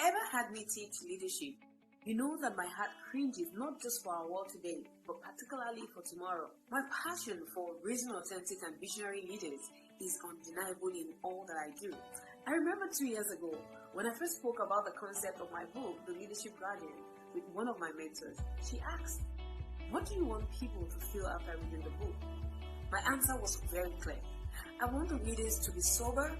Ever had me teach leadership? You know that my heart cringes not just for our world today, but particularly for tomorrow. My passion for raising authentic and visionary leaders is undeniable in all that I do. I remember 2 years ago when I first spoke about the concept of my book, The Leadership Guardian, with one of my mentors. She asked, "What do you want people to feel after reading the book?" My answer was very clear. I want the readers to be sober,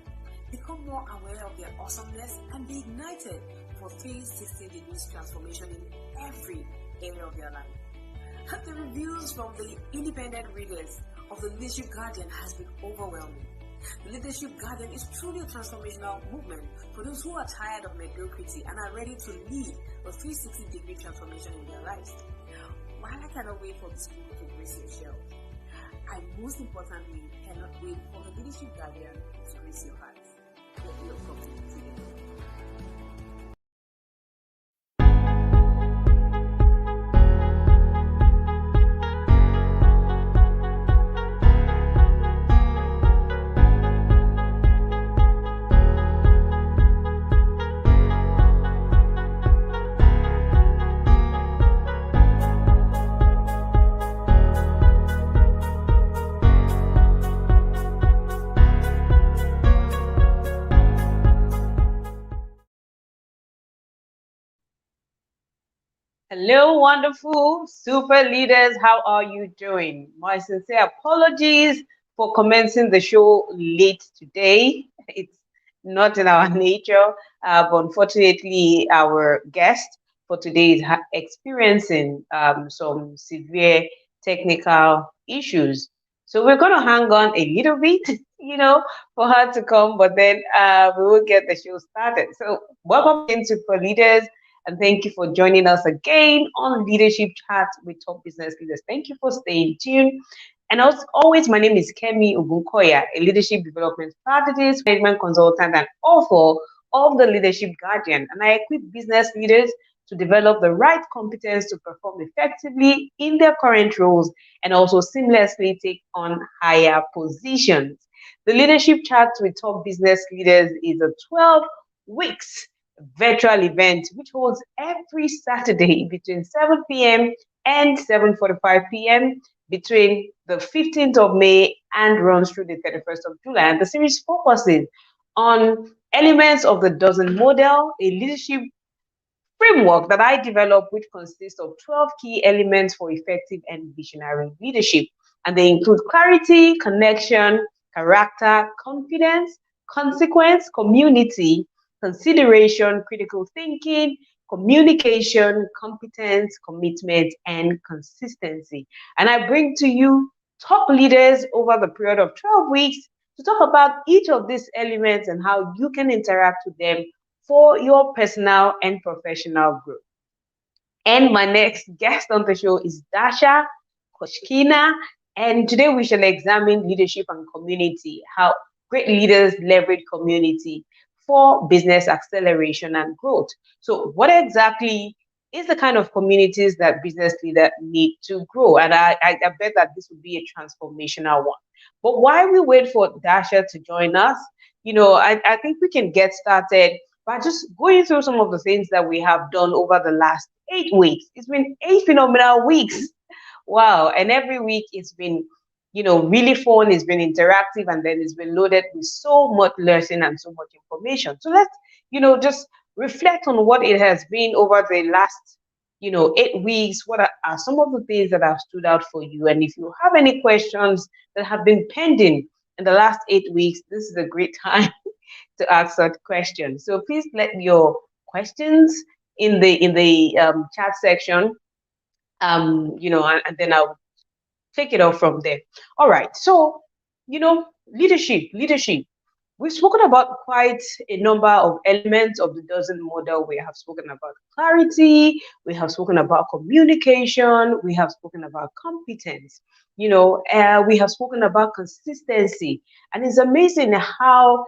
become more aware of their awesomeness, and be ignited for 360 degrees transformation in every area of their life. The reviews from the independent readers of the Leadership Guardian has been overwhelming. The Leadership Guardian is truly a transformational movement for those who are tired of mediocrity and are ready to lead a 360-degree transformation in their lives. While I cannot wait for this book to grace your shelves, I most importantly cannot wait for the Leadership Guardian to grace your heart. Let me look forward to it. Hello, wonderful super leaders. How are you doing? My sincere apologies for commencing the show late today. It's not in our nature, but unfortunately, our guest for today is experiencing some severe technical issues. So we're going to hang on a little bit, for her to come, but then we will get the show started. So welcome into Super Leaders. And thank you for joining us again on Leadership Chat with Top Business Leaders. Thank you for staying tuned. And as always, my name is Kemi Ogunkoya, a leadership development strategist, management consultant, and author of the Leadership Guardian. And I equip business leaders to develop the right competence to perform effectively in their current roles and also seamlessly take on higher positions. The Leadership Chat with Top Business Leaders is a 12 weeks virtual event which holds every Saturday between 7 p.m. and 7:45 p.m. between the 15th of May and runs through the 31st of July. And the series focuses on elements of the dozen model, a leadership framework that I developed, which consists of 12 key elements for effective and visionary leadership. And they include clarity, connection, character, confidence, consequence, community, consideration, critical thinking, communication, competence, commitment, and consistency. And I bring to you top leaders over the period of 12 weeks to talk about each of these elements and how you can interact with them for your personal and professional growth. And my next guest on the show is Dasha, Kroshkina, and today we shall examine leadership and community, how great leaders leverage community for business acceleration and growth. So what exactly is the kind of communities that business leaders need to grow? And I bet that this would be a transformational one. But while we wait for Dasha to join us, I think we can get started by just going through some of the things that we have done over the last 8 weeks. It's been 8 phenomenal weeks. Wow. And every week it's been really fun, it's been interactive, and then it's been loaded with so much lesson and so much information. So let's, just reflect on what it has been over the last, 8 weeks. What are some of the things that have stood out for you? And if you have any questions that have been pending in the last 8 weeks, this is a great time to ask such questions. So please let your questions in the chat section, and then I'll take it off from there. All right. So, leadership. We've spoken about quite a number of elements of the dozen model. We have spoken about clarity. We have spoken about communication. We have spoken about competence. We have spoken about consistency. And it's amazing how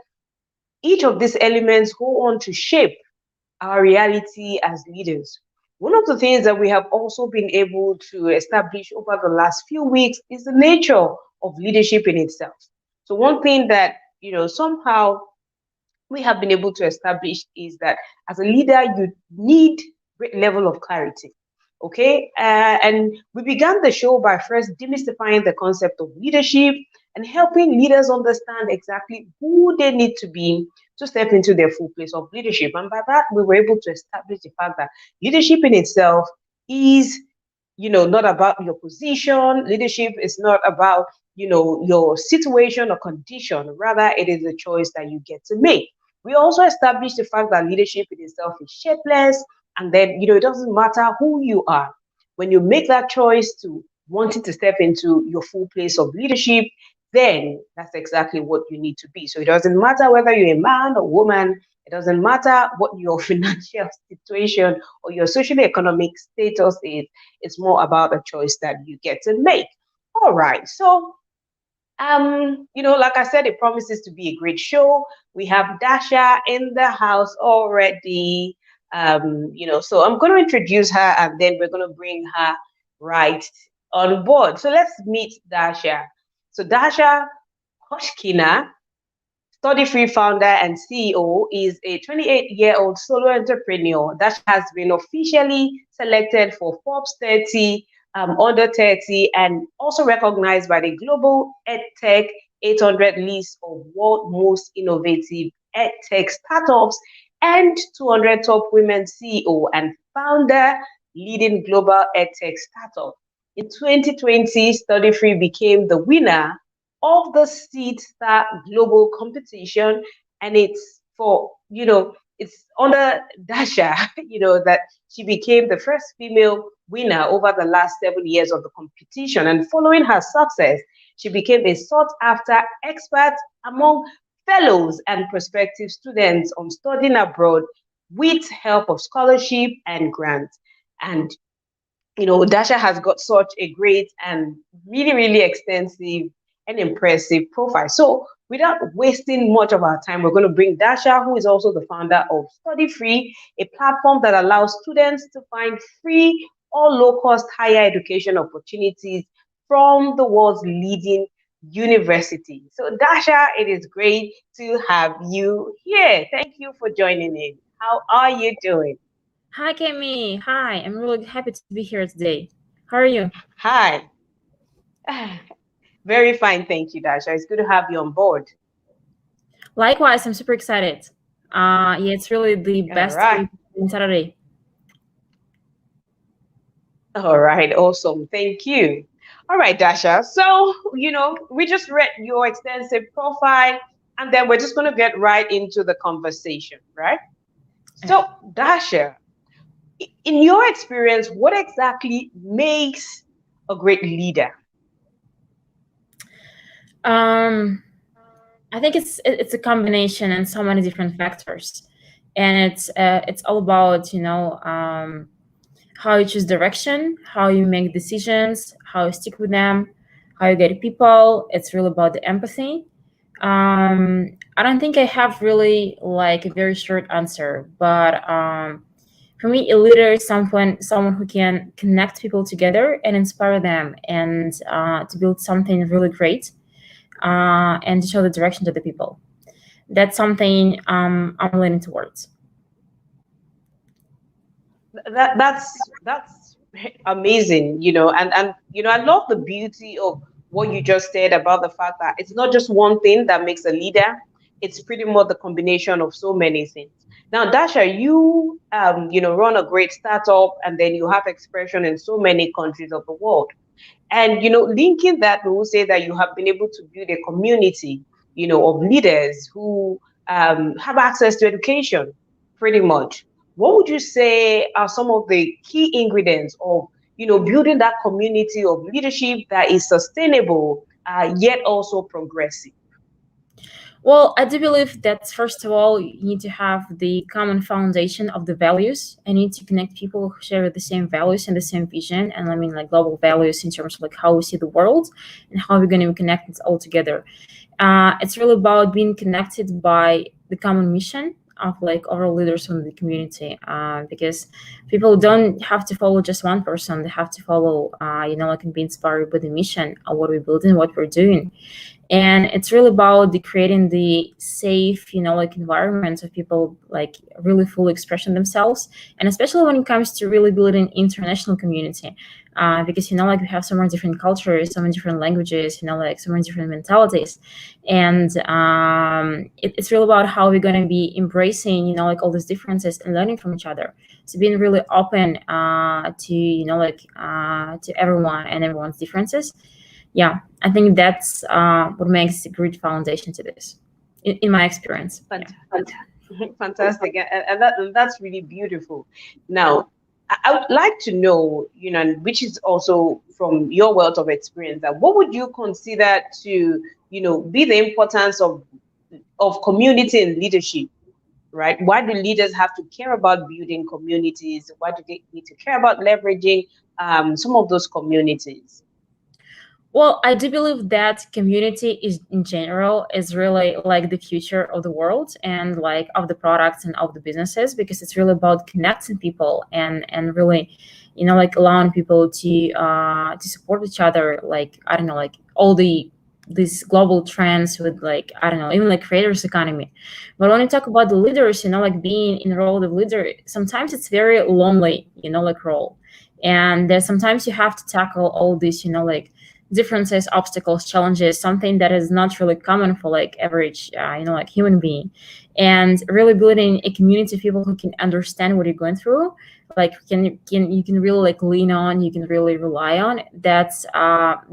each of these elements go on to shape our reality as leaders. One of the things that we have also been able to establish over the last few weeks is the nature of leadership in itself. So one thing that, somehow we have been able to establish is that as a leader, you need great level of clarity. Okay, and we began the show by first demystifying the concept of leadership and helping leaders understand exactly who they need to be to step into their full place of leadership. And by that, we were able to establish the fact that leadership in itself is, not about your position. Leadership is not about, your situation or condition. Rather, it is a choice that you get to make. We also established the fact that leadership in itself is shapeless, and then, it doesn't matter who you are. When you make that choice to wanting to step into your full place of leadership, then that's exactly what you need to be. So it doesn't matter whether you're a man or woman, it doesn't matter what your financial situation or your socio-economic status is. It's more about a choice that you get to make. All right. So like I said, it promises to be a great show. We have Dasha in the house already. So I'm going to introduce her and then we're going to bring her right on board. So let's meet Dasha. So Dasha Kroshkina, Study Free founder and CEO, is a 28-year-old solo entrepreneur that has been officially selected for Forbes 30 under 30 and also recognized by the Global EdTech 800 list of world most innovative EdTech startups and 200 top women CEO and founder leading global EdTech startup. In 2020, Study Free became the winner of the Seed Star Global competition, and it's for, it's under Dasha, that she became the first female winner over the last 7 years of the competition. And following her success, she became a sought after expert among fellows and prospective students on studying abroad with help of scholarship and grants. And Dasha has got such a great and really, really extensive and impressive profile. So without wasting much of our time, we're going to bring Dasha, who is also the founder of Study Free, a platform that allows students to find free or low-cost higher education opportunities from the world's leading universities. So Dasha, it is great to have you here. Thank you for joining in. How are you doing? Hi, Kemi. Hi, I'm really happy to be here today. How are you? Hi. Very fine, thank you, Dasha. It's good to have you on board. Likewise, I'm super excited. Yeah, it's really the best right. in Saturday. All right, awesome. Thank you. All right, Dasha. So, we just read your extensive profile and then we're just going to get right into the conversation, right? So, Dasha, in your experience, what exactly makes a great leader? I think it's a combination and so many different factors, and it's all about how you choose direction, how you make decisions, how you stick with them, how you get people. It's really about the empathy. I don't think I have really like a very short answer, but for me, a leader is someone who can connect people together and inspire them, and to build something really great, and to show the direction to the people. That's something I'm leaning towards. That's amazing, and I love the beauty of what you just said about the fact that it's not just one thing that makes a leader. It's pretty much the combination of so many things. Now, Dasha, you run a great startup and then you have expression in so many countries of the world. And linking that, we will say that you have been able to build a community, of leaders who have access to education, pretty much. What would you say are some of the key ingredients of, building that community of leadership that is sustainable, yet also progressive? Well, I do believe that first of all, you need to have the common foundation of the values. I need to connect people who share the same values and the same vision. And I mean like global values in terms of like how we see the world and how we're going to connect it all together. It's really about being connected by the common mission of like overall leaders from the community, because people don't have to follow just one person. They have to follow, like, and be inspired by the mission of what we're building, what we're doing. And it's really about the creating the safe, like environments of people like really fully expressing themselves, and especially when it comes to really building international community, because like we have so many different cultures, so many different languages, like so many different mentalities, and it's really about how we're going to be embracing like all these differences and learning from each other. So being really open to to everyone and everyone's differences. Yeah, I think that's what makes a great foundation to this, in my experience. Fantastic, and that's really beautiful. Now, I would like to know, which is also from your wealth of experience, that what would you consider to, be the importance of community and leadership, right? Why do leaders have to care about building communities? Why do they need to care about leveraging some of those communities? Well, I do believe that community is in general is really like the future of the world and like of the products and of the businesses, because it's really about connecting people and really, like allowing people to support each other. Like, I don't know, like all these global trends with, like, I don't know, even like creators economy. But when you talk about the leaders, like being in the role of leader, sometimes it's very lonely, like role. And there's sometimes you have to tackle all these, like differences, obstacles, challenges, something that is not really common for like average, like human being. And really building a community of people who can understand what you're going through, like you can really like lean on, you can really rely on. That's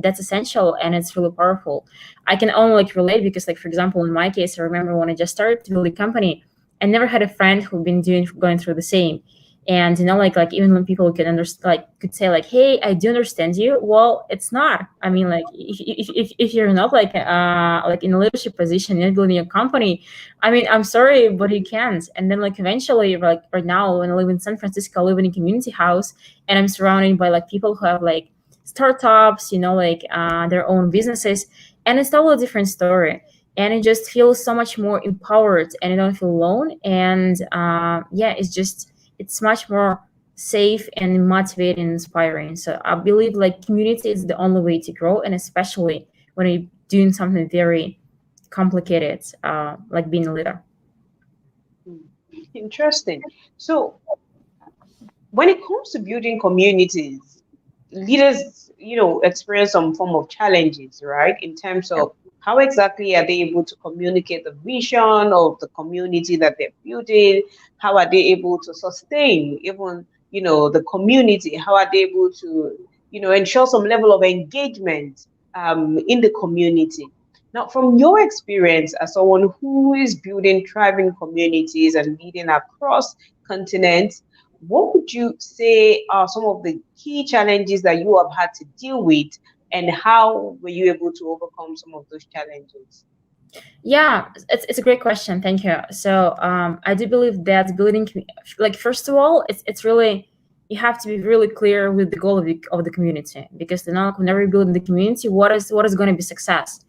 essential, and it's really powerful. I can only like relate because, like, for example, in my case, I remember when I just started to build a company, I never had a friend who'd been going through the same. And like even when people could understand, like could say like, hey, I do understand you, well, it's not, I mean, like if you're not like in a leadership position, you're building a company, I mean, I'm sorry, but you can't. And then like eventually, like right now when I live in San Francisco, I live in a community house, and I'm surrounded by like people who have like startups, like their own businesses, and it's totally a different story. And it just feels so much more empowered, and I don't feel alone. And it's much more safe and motivating and inspiring. So I believe like community is the only way to grow, and especially when you're doing something very complicated, like being a leader. Interesting. So when it comes to building communities, leaders, experience some form of challenges, right? In terms of how exactly are they able to communicate the vision of the community that they're building? How are they able to sustain even, the community? How are they able to, ensure some level of engagement in the community? Now, from your experience as someone who is building thriving communities and leading across continents, what would you say are some of the key challenges that you have had to deal with, and how were you able to overcome some of those challenges? Yeah, it's a great question. Thank you. So I do believe that building, like, first of all, it's really, you have to be really clear with the goal of the community, because whenever you build the community, what is going to be success?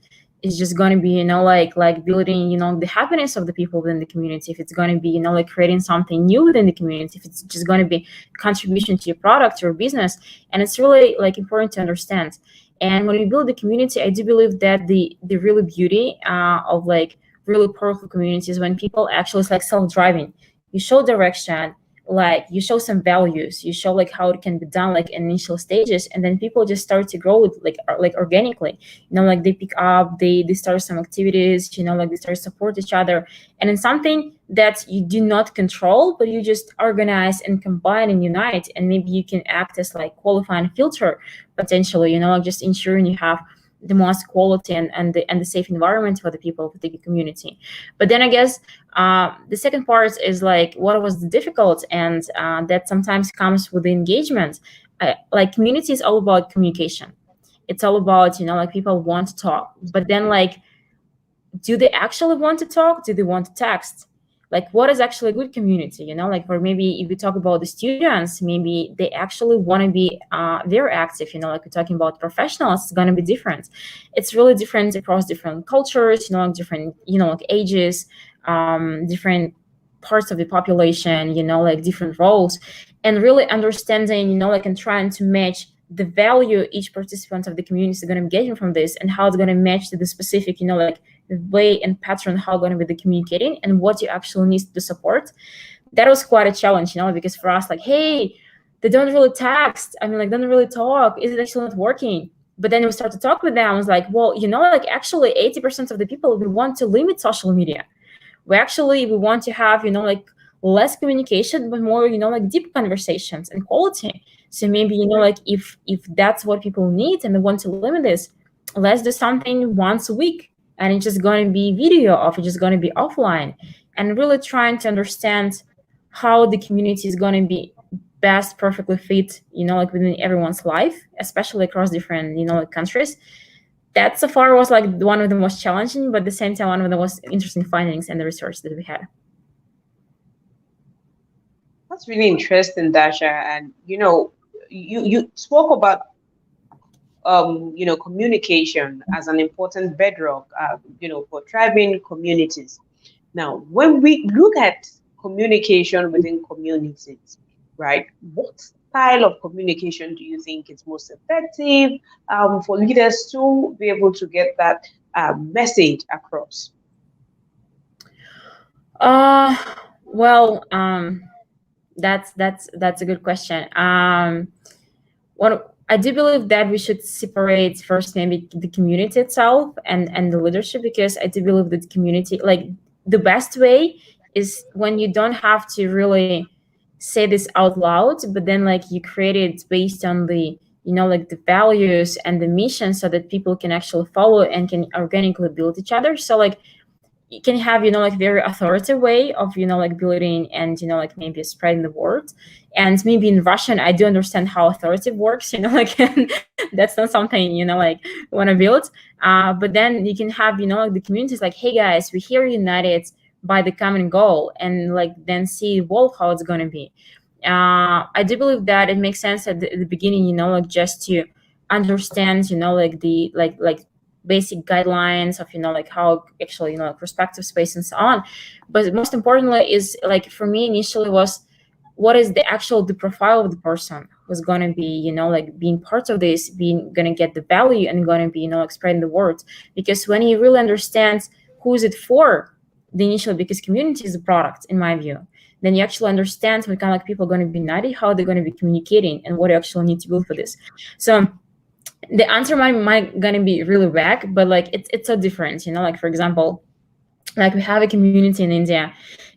It's just going to be, like building, the happiness of the people within the community. If it's going to be, like creating something new within the community, if it's just going to be contribution to your product or business. And it's really like important to understand. And when we build the community, I do believe that the really beauty of like really powerful communities, when people actually, it's like self-driving. You show direction, like you show some values, you show like how it can be done, like in initial stages, and then people just start to grow with like organically, like they pick up, they start some activities, like they start to support each other. And it's something that you do not control, but you just organize and combine and unite, and maybe you can act as like qualifying filter potentially, like just ensuring you have the most quality and the safe environment for the people of the community. But then I guess the second part is like what was difficult, and that sometimes comes with the engagement. Like community is all about communication. It's all about, like people want to talk, but then like, do they actually want to talk? Do they want to text? Like, what is actually a good community? Like, or maybe if we talk about the students, maybe they actually want to be very active. Like we're talking about professionals, it's going to be different. It's really different across different cultures, like different, like ages, different parts of the population, like different roles, and really understanding, like, and trying to match the value each participant of the community is going to be getting from this, and how it's going to match to the specific, like way and pattern how going to be communicating, and what you actually need to support. That was quite a challenge, because for us, like, hey, they don't really text. I mean, like, don't really talk. Is it actually not working? But then we start to talk with them. I was like, well, like, actually 80% of the people, we want to limit social media. We want to have, like, less communication, but more, like, deep conversations and quality. So maybe, like, if that's what people need and they want to limit this, let's do something once a week, and it's just going to be video off, it's just going to be offline, and really trying to understand how the community is going to be best perfectly fit, like, within everyone's life, especially across different, like, countries. That so far was like one of the most challenging, but at the same time, one of the most interesting findings in the research that we had. That's really interesting, Dasha. And you spoke about communication as an important bedrock, for thriving communities. Now, when we look at communication within communities, right, what style of communication do you think is most effective for leaders to be able to get that message across? Well, that's a good question. I do believe that we should separate first maybe the community itself and the leadership, because I do believe that the community, like, the best way is when you don't have to really say this out loud, but then, like, you create it based on the, like, the values and the mission, so that people can actually follow and can organically build each other. So, like, you can have, like, very authoritative way of, like, building and, like, maybe spreading the word. And maybe in Russian, I do understand how authoritative works, like, that's not something, like, want to build. But then you can have, like, the communities, like, hey guys, we're here united by the common goal, and, like, then see, well, how it's going to be. I do believe that it makes sense at the beginning, like, just to understand, like, the like basic guidelines of, like, how actually, like, perspective space and so on. But most importantly is, like, for me initially was, what is the profile of the person who's going to be, like, being part of this, being going to get the value and going to be, like, spreading the word. Because when you really understand who is it for, the initial, because community is a product, in my view, then you actually understand what kind of, like, people are going to be united, how they're going to be communicating, and what you actually need to build for this. So the answer might gonna be really vague, but, like, it's so different, like, for example, like, we have a community in India,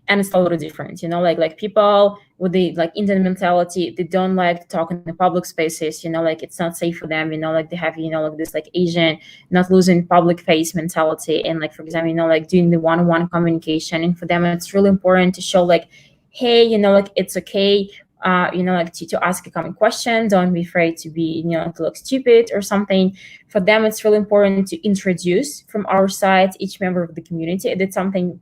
and it's a little different, like people with the, like, Indian mentality, they don't like to talk in the public spaces, like, it's not safe for them, like, they have, like, this, like, Asian not losing public face mentality, and, like, for example, like, doing the one-on-one communication, and for them it's really important to show, like, hey, like, it's okay, like, to ask a common question. Don't be afraid to be, to look stupid or something. For them, it's really important to introduce from our side each member of the community. That's something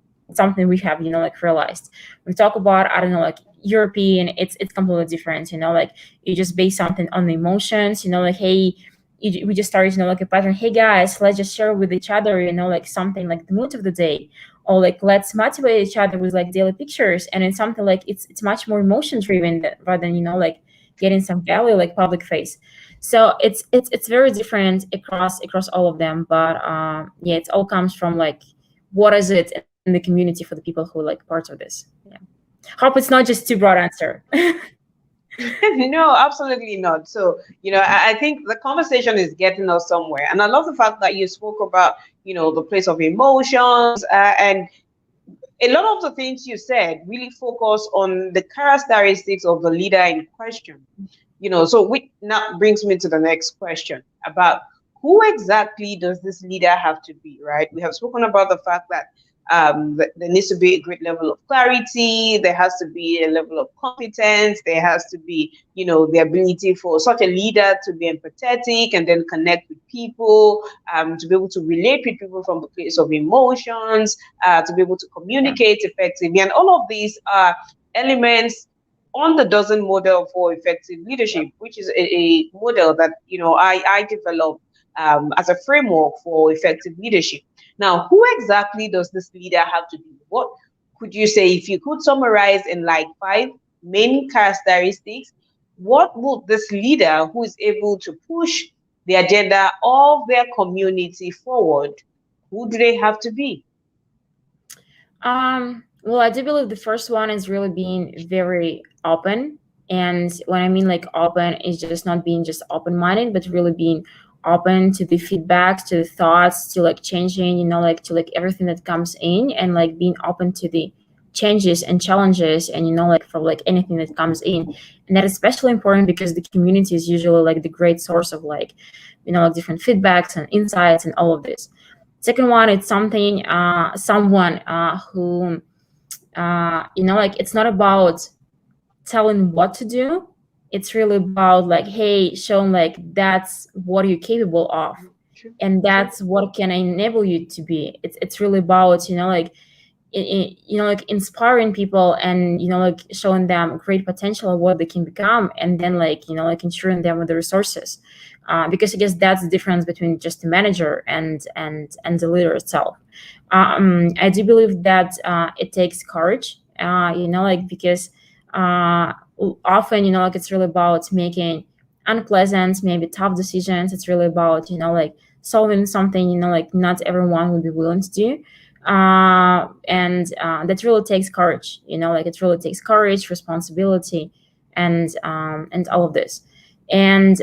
we have, like, realized. When we talk about, I don't know, like, European, it's completely different. Like, you just base something on the emotions. Like, hey, we just started, like, a pattern. Hey guys, let's just share with each other, like, something like the mood of the day. Or, like, let's motivate each other with, like, daily pictures, and it's something like it's much more emotion driven rather than, like, getting some value, like, public face. So it's very different across all of them. But yeah, it all comes from, like, what is it in the community for the people who are, like, part of this. Yeah, hope it's not just too broad answer. No, absolutely not. So, I think the conversation is getting us somewhere. And I love the fact that you spoke about, the place of emotions, and a lot of the things you said really focus on the characteristics of the leader in question. So which now brings me to the next question about who exactly does this leader have to be, right? We have spoken about the fact that there needs to be a great level of clarity. There has to be a level of competence. There has to be, the ability for such a leader to be empathetic and then connect with people, to be able to relate with people from the place of emotions, to be able to communicate effectively. And all of these are elements on the dozen model for effective leadership, which is a model that, I developed as a framework for effective leadership. Now, who exactly does this leader have to be? What could you say, if you could summarize in, like, 5 main characteristics what will this leader who is able to push the agenda of their community forward, who do they have to be? Well, I do believe the first one is really being very open. And when I mean like open, is just not being just open-minded, but really being open to the feedbacks, to the thoughts, to like changing, like to like everything that comes in, and like being open to the changes and challenges, and like for like anything that comes in. And that is especially important because the community is usually like the great source of like, like different feedbacks and insights and all of this. Second one, it's someone who, like it's not about telling what to do. It's really about like, hey, showing like that's what you're capable of, and that's what can enable you to be. It's really about, like, like inspiring people, and like showing them great potential of what they can become, and then like, like ensuring them with the resources, because I guess that's the difference between just the manager and the leader itself. I do believe that it takes courage, like because often, like it's really about making unpleasant, maybe tough decisions. It's really about, like solving something, like not everyone will be willing to do. And that really takes courage, like it really takes courage, responsibility, and all of this. And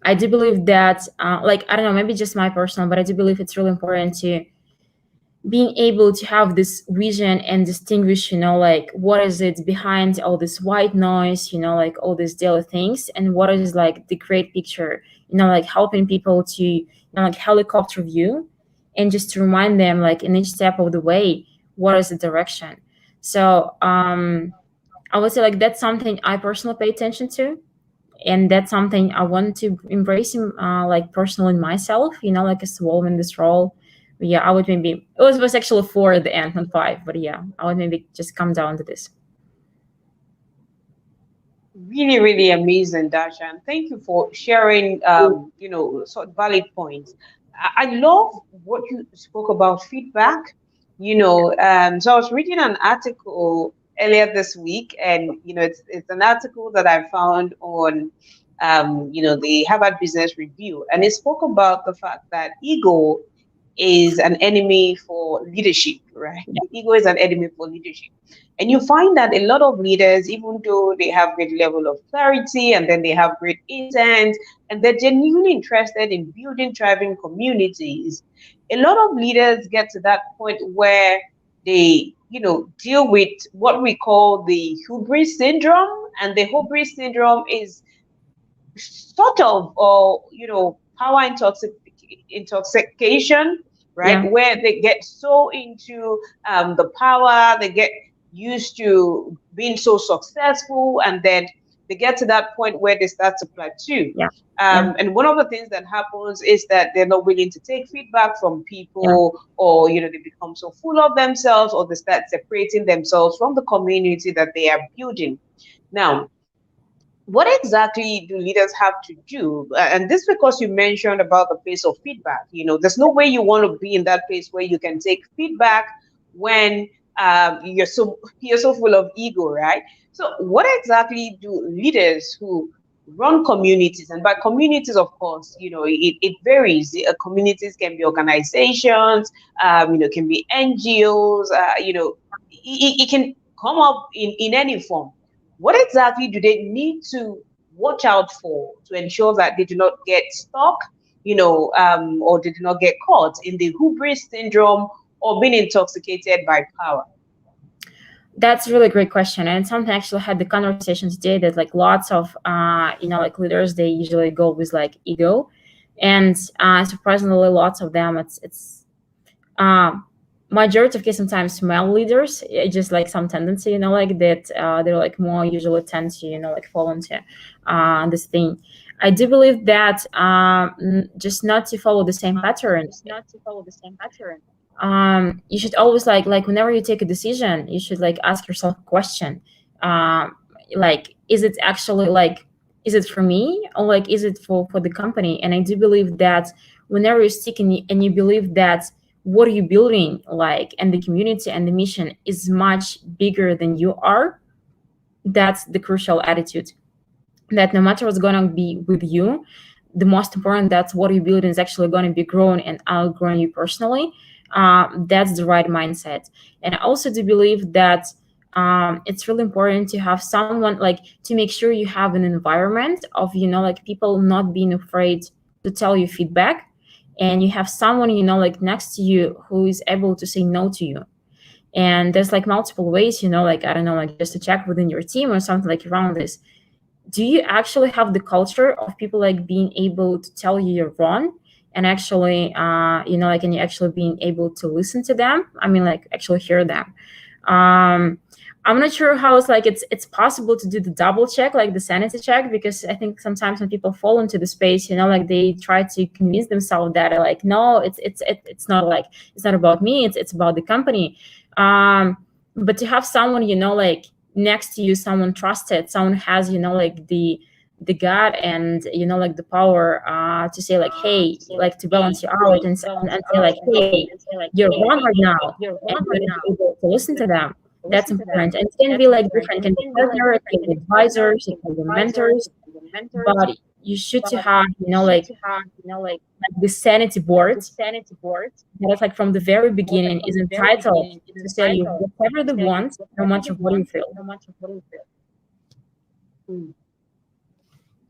I do believe that, like, I don't know, maybe just my personal, but I do believe it's really important to being able to have this vision and distinguish, like what is it behind all this white noise, like all these daily things, and what is like the great picture, like helping people to, like helicopter view, and just to remind them like in each step of the way, what is the direction. So I would say like that's something I personally pay attention to, and that's something I want to embrace in, like personally in myself, like as well in this role. But yeah, I would maybe it was actually 4 at the end, not 5, but yeah, I would maybe just come down to this. Really, really amazing, Dasha, and thank you for sharing, sort of valid points. I love what you spoke about feedback. So I was reading an article earlier this week, and it's an article that I found on, the Harvard Business Review, and it spoke about the fact that ego is an enemy for leadership, right? Yeah. Ego is an enemy for leadership. And you find that a lot of leaders, even though they have great level of clarity and then they have great intent and they're genuinely interested in building thriving communities, a lot of leaders get to that point where they, deal with what we call the hubris syndrome. And the hubris syndrome is sort of, power intoxication, right? Yeah. Where they get so into the power, they get used to being so successful, and then they get to that point where they start to plateau. Yeah. And one of the things that happens is that they're not willing to take feedback from people, or they become so full of themselves, or they start separating themselves from the community that they are building. Now, what exactly do leaders have to do? And this because you mentioned about the place of feedback. There's no way you want to be in that place where you can take feedback when you're so full of ego, right? So what exactly do leaders who run communities, and by communities, of course, it varies. Communities can be organizations, can be NGOs, it can come up in any form. What exactly do they need to watch out for to ensure that they do not get stuck, or they do not get caught in the hubris syndrome or being intoxicated by power? That's a really great question, and something I actually had the conversation today that like lots of like leaders, they usually go with like ego, and surprisingly lots of them it's majority of cases sometimes male leaders, just like some tendency, like that they're like more usually tend to like fall into this thing. I do believe that just not to follow the same pattern. You should always like whenever you take a decision, you should like ask yourself a question, like is it actually like, is it for me, or like is it for the company? And I do believe that whenever you're sick and you believe that what are you building, like, and the community and the mission is much bigger than you are, That's the crucial attitude, that no matter what's going to be with you, the most important, that's what you build is actually going to be grown and outgrown you personally. That's the right mindset. And I also do believe that it's really important to have someone, like, to make sure you have an environment of, like, people not being afraid to tell you feedback, and you have someone, like, next to you who is able to say no to you. And there's like multiple ways, like, I don't know, like, just to check within your team or something like around this. Do you actually have the culture of people like being able to tell you you're wrong, and actually like, and you actually being able to listen to them, I mean, like, actually hear them? I'm not sure how it's possible to do the double check, like the sanity check, because I think sometimes when people fall into the space, like, they try to convince themselves that, like, no, it's not, like, it's not about me, it's about the company. But to have someone, like, next to you, someone trusted, someone has, like, the gut and, like, the power to say, like, hey, like, to balance you out, and say, like, hey, you're wrong right now, and you're able to listen to them. That's important. And it can be like different, it can be partner, it can be advisors, it can be mentors, but you should to have, like, the sanity board that is, like, from the very beginning is entitled to say you whatever they want, no matter what you feel.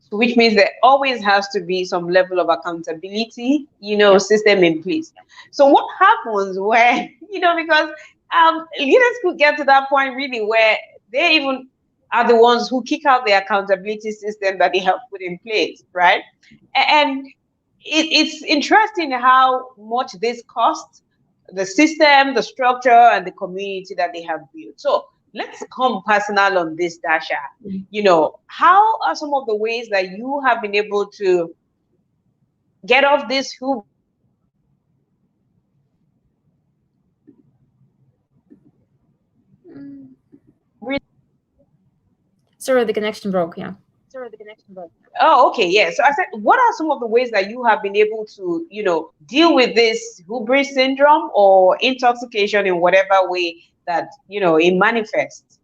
So which means there always has to be some level of accountability, system in place. So what happens when, because leaders could get to that point really where they even are the ones who kick out the accountability system that they have put in place, right? And it's interesting how much this costs the system, the structure, and the community that they have built. So let's come personal on this, Dasha. How are some of the ways that you have been able to get off this hubris? Sorry, the connection broke. Yeah. Oh, okay, yeah. So I said, what are some of the ways that you have been able to, deal with this hubris syndrome or intoxication in whatever way that, it manifests?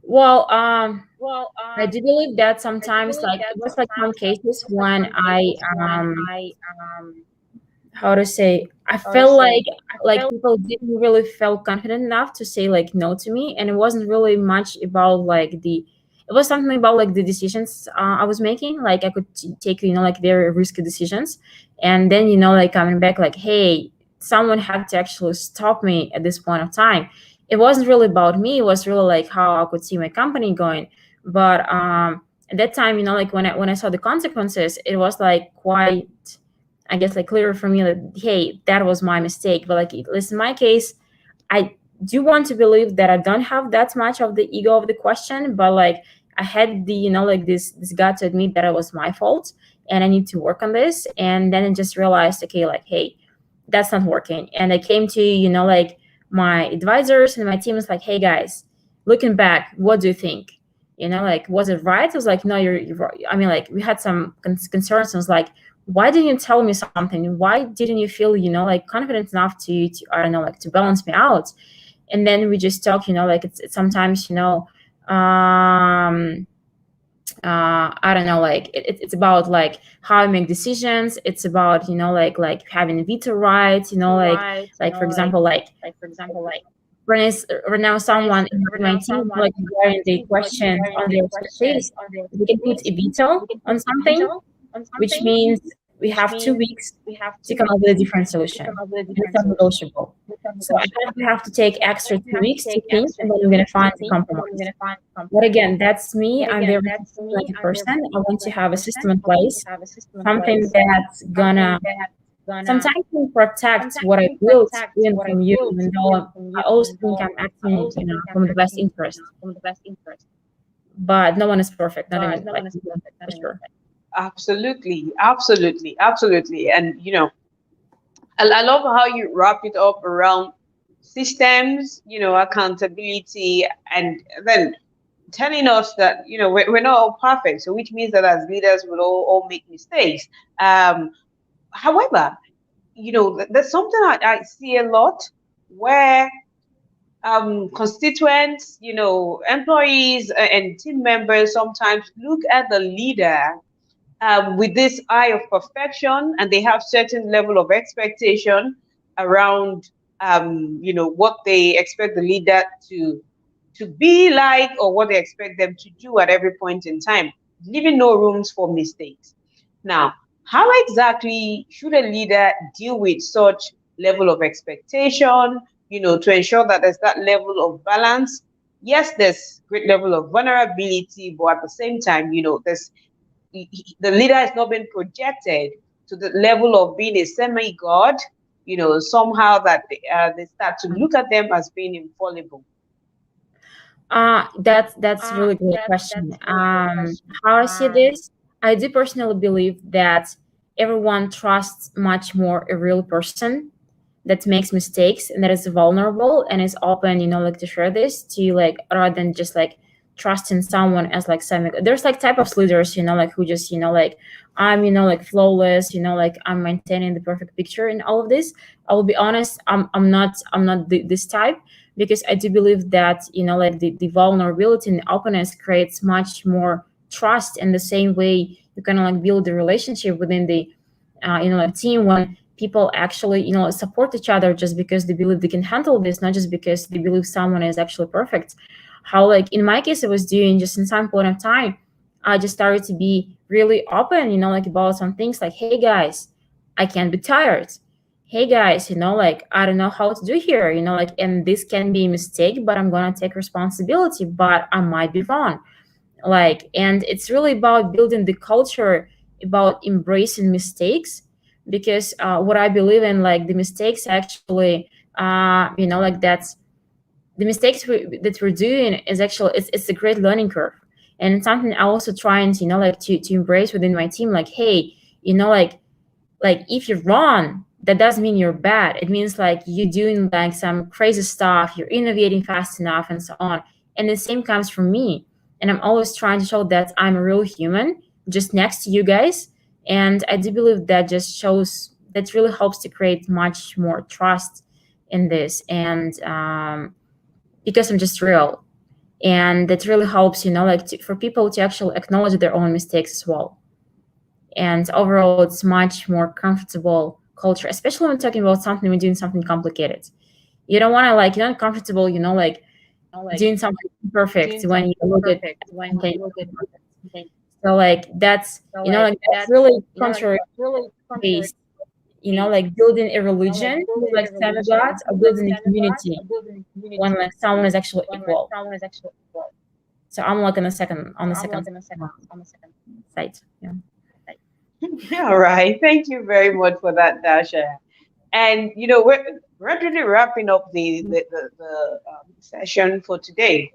Well, I do believe that sometimes, like, it was like some cases when I how to say, I felt like people didn't really feel confident enough to say, like, no to me, and it wasn't really much about, like, it was something about, like, the decisions I was making. Like, I could take, like, very risky decisions, and then, like, coming back, like, hey, someone had to actually stop me at this point of time. It wasn't really about me, it was really like how I could see my company going. But at that time, like, when I saw the consequences, it was like quite, I guess, like, clear for me that, hey, that was my mistake. But, like, at least in my case, I do want to believe that I don't have that much of the ego of the question, but, like, I had the, like, this gut to admit that it was my fault and I need to work on this. And then I just realized, okay, like, hey, that's not working. And I came to, like, my advisors and my team was like, hey guys, looking back, what do you think? Like, was it right? I was like, no, you're right. I mean, like, we had some concerns. I was like, why didn't you tell me something? Why didn't you feel, like, confident enough to I don't know, like, to balance me out? And then we just talk, like, it's sometimes, I don't know, like, it's about, like, how I make decisions. It's about, like having veto rights, like for example, like right now someone in my team, like, wearing the questions on their space, we can put a veto on something, which means we have 2 weeks to come up with a different solution. It's non-negotiable. So I have to take extra 2 weeks to think, and then I'm going to find a compromise. But again, that's me. I'm very like a person. I want to have a system in place, something that's gonna sometimes will protect what I built even from you, even though I always think I'm acting, from the best interest. But no one is perfect, not even like for sure. Absolutely, absolutely, absolutely. And I love how you wrap it up around systems, accountability, and then telling us that we're not all perfect. So which means that as leaders we'll all make mistakes. However, there's something I see a lot where constituents, employees and team members sometimes look at the leader with this eye of perfection, and they have certain level of expectation around, what they expect the leader to be like, or what they expect them to do at every point in time, leaving no rooms for mistakes. Now, how exactly should a leader deal with such level of expectation, to ensure that there's that level of balance? Yes, there's great level of vulnerability, but at the same time, there's the leader has not been projected to the level of being a semi-god, somehow that they start to look at them as being infallible. That's really great question. How I see this, I do personally believe that everyone trusts much more a real person that makes mistakes and that is vulnerable and is open, like to share this to like rather than just like trusting someone as like semi. There's like type of leaders, like who just like I'm like flawless, like I'm maintaining the perfect picture in all of this. I will be honest, I'm not this type, because I do believe that like the vulnerability and the openness creates much more trust. In the same way you kind of like build a relationship within the like team, when people actually support each other just because they believe they can handle this, not just because they believe someone is actually perfect. How like in my case I was doing, just in some point of time I just started to be really open, like about some things, like, hey guys, I can't be tired. Hey guys, like I don't know how to do here, like, and this can be a mistake, but I'm gonna take responsibility, but I might be wrong. Like, and it's really about building the culture about embracing mistakes, because what I believe in, like the mistakes actually like that's the mistakes that we're doing is actually it's a great learning curve. And it's something I also trying to like to embrace within my team, like, hey, like if you're wrong, that doesn't mean you're bad. It means like you're doing like some crazy stuff, you're innovating fast enough and so on. And the same comes from me. And I'm always trying to show that I'm a real human just next to you guys. And I do believe that just shows, that really helps to create much more trust in this. And because I'm just real. And that really helps, like for people to actually acknowledge their own mistakes as well. And overall it's much more comfortable culture, especially when talking about something, when doing something complicated. You don't want to like, you're not comfortable, like doing something perfect when you look at something. So like that's like that's really contrary based, like building a religion with like semi-gods, or building a community when like someone is actually equal. So I'm like on the second side. Yeah. All right. Thank you very much for that, Dasha. And we're gradually wrapping up the session for today.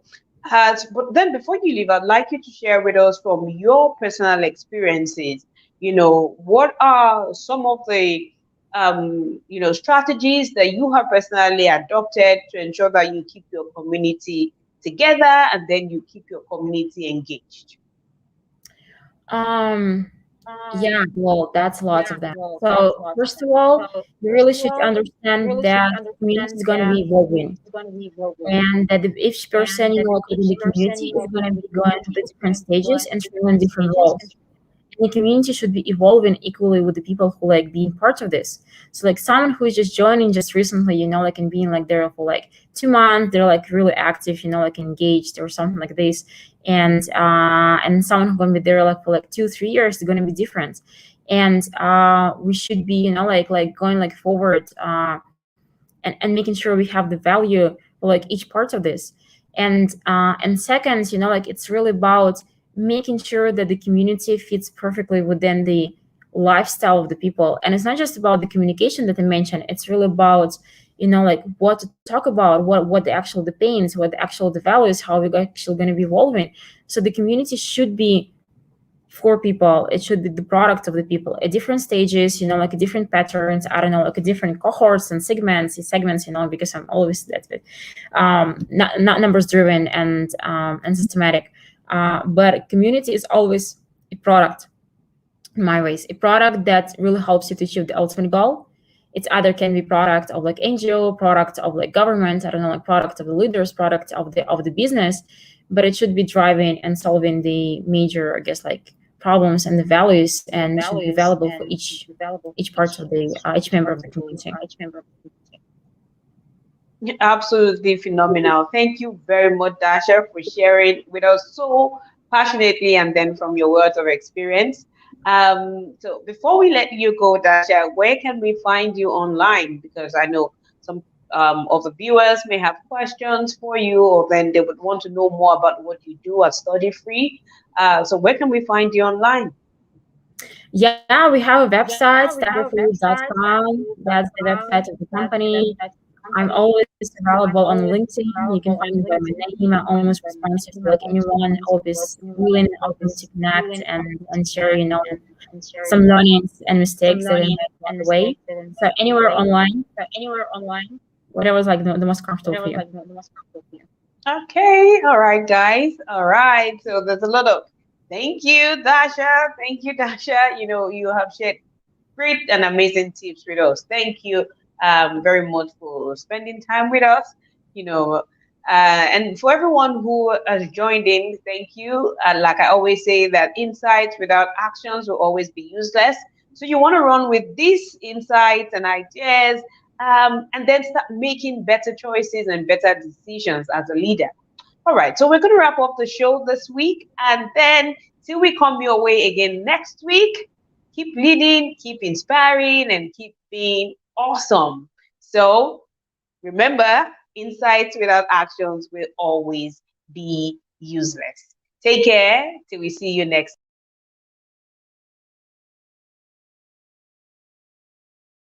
But then before you leave, I'd like you to share with us from your personal experiences. What are some of the strategies that you have personally adopted to ensure that you keep your community together and then you keep your community engaged? Yeah, well, that's lots of that. So first of all, you really should understand that the community is going to be evolving, and that each person, like within the community is going to be going through the different stages and filling different roles. And the community should be evolving equally with the people who like being part of this. So like someone who is just joining just recently, like and being like there for like 2 months, they're like really active, like engaged or something like this. And someone who's gonna be there like for like 2-3 years is gonna be different. And we should be, like going like forward and making sure we have the value for like each part of this. And second, like it's really about making sure that the community fits perfectly within the lifestyle of the people. And it's not just about the communication that I mentioned, it's really about like what to talk about, what the actual the pains, what the actual the values, how we're actually going to be evolving. So the community should be for people, it should be the product of the people at different stages, like different patterns, I don't know, like different cohorts and segments, because I'm always that bit not numbers driven and systematic. But community is always a product, in my ways, a product that really helps you to achieve the ultimate goal. It's either can be product of like NGO, product of like government, I don't know, like product of the leaders, product of the business, but it should be driving and solving the major, I guess, like problems and the values, and should be valuable for each part of the each member of the community. Absolutely phenomenal. Thank you very much, Dasha, for sharing with us so passionately and then from your words of experience. So before we let you go, Dasha, where can we find you online? Because I know some of the viewers may have questions for you, or then they would want to know more about what you do at Study Free. So where can we find you online? Yeah, we have a website, studyfree.com. That's the website of the company. I'm always available on LinkedIn. You can find me by my name. I'm almost responsive to like anyone, always willing and open to connect and share, you know, some learnings and mistakes that I made along the way. So anywhere online, whatever's like the most comfortable for you. Okay, all right, guys. All right. So there's a lot of thank you, Dasha. Thank you, Dasha. You know, you have shared great and amazing tips with us. Thank you very much for spending time with us. You know, and for everyone who has joined in, thank you. Like I always say, that insights without actions will always be useless. So you want to run with these insights and ideas, and then start making better choices and better decisions as a leader. All right, so we're going to wrap up the show this week, and then till we come your way again next week, keep leading, keep inspiring, and keep being awesome. So remember, insights without actions will always be useless. Take care till we see you next